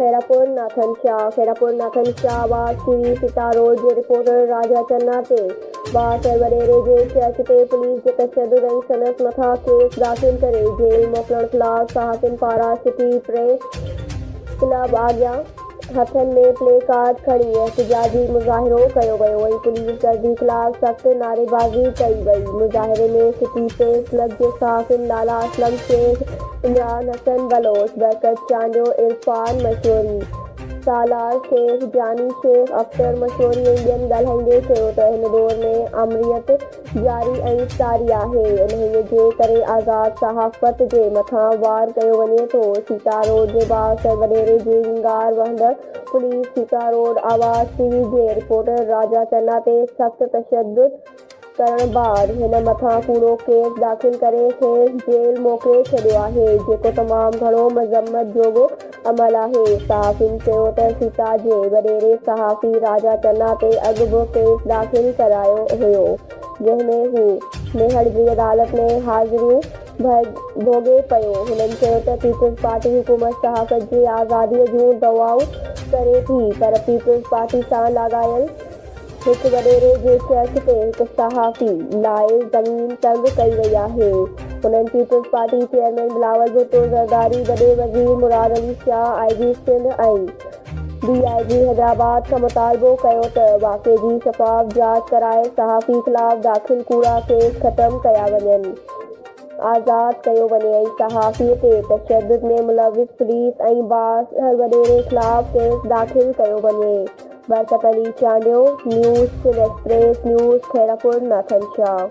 खैरापुर नाथन शाह व श्री सीता रोड जे रिपोर्टर राजा चन्ना ते बासर वडेरे जे चर्च ते पुलिस जे तशद्दुद ऐं सनत मथां केस दाख़िल करे जेल मोकिलण ख़िलाफ़ सहाफ़ियुनि पारां सिटी प्रेस क्लब अॻियां हथनि में प्ले कार्ड खणी एहतिजाजी मुज़ाहिरो कयो वियो ऐं पुलिस गर्दी ख़िलाफ़ सख़्त नारेबाज़ी कई वई। मुज़ाहिरे में सिटी प्रेस क्लब जे सहाफ़ियुनि लाला असलम शेख, इमरान हसन बलोच, बरकत चांडियो, इरफान मशहूरी, सालार शेख, जानी शेख, अख्तर मशहूरी ऐं ॿियनि ॻाल्हाईंदे चयो त हिन दौर में अमरियत जारी ऐं सारी आहे। इन्हीअ जे करे आज़ाद सहाफ़त जे मथां वार कयो वञे थो। सीता रोड जे बासर वडेरे जे विंगार वहंदड़ पुलिस सीता रोड आवाज़ टीवी जे रिपोर्टर राजा चन्ना ते सख़्त तशद्दुद करण बाद हिन मथां पूरो केस दाख़िल करे खेसि जेल मोकिले छॾियो आहे, जेको तमामु घणो मज़म्मत जोॻो अमल आहे। सहाफ़ियुनि चयो त सीता जे वडेरे सहाफ़ी राजा चन्ना ते अॻु बि केस दाख़िल करायो हुयो, जंहिंमें हू मेहर जी अदालत में हाज़िरियूं भोॻे पियो। हुननि चयो त पीपल्स पार्टी हुकूमत सहाफ़त जी आज़ादीअ जूं दवाऊं करे थी, पर पीपल्स पार्टी सां लाॻायल हिकु वडेरे जे चर्च ते हिकु सहाफ़ी लाइ ज़मीन तंग कई वई आहे। हुननि people's party chairman Bilawal Bhutto Zardari, वॾे वज़ीर मुराद अली शाह, IG सिंध ऐं DIG हैदराबाद खां मुतालबो कयो त वाक़े जी शफ़ाफ़ जाच कराए सहाफ़ी ख़िलाफ़ दाख़िल कूड़ा केस ख़तमु कया वञनि, आज़ाद कयो वञे ऐं सहाफ़ीअ ते तशद्दुद में मुलविस पुलिस ऐं बासर वडेरे ख़िलाफ़ केस दाख़िल कयो वञे। Barkat Ali Chandio, news Sindh express news, Khairpur Nathan Shah.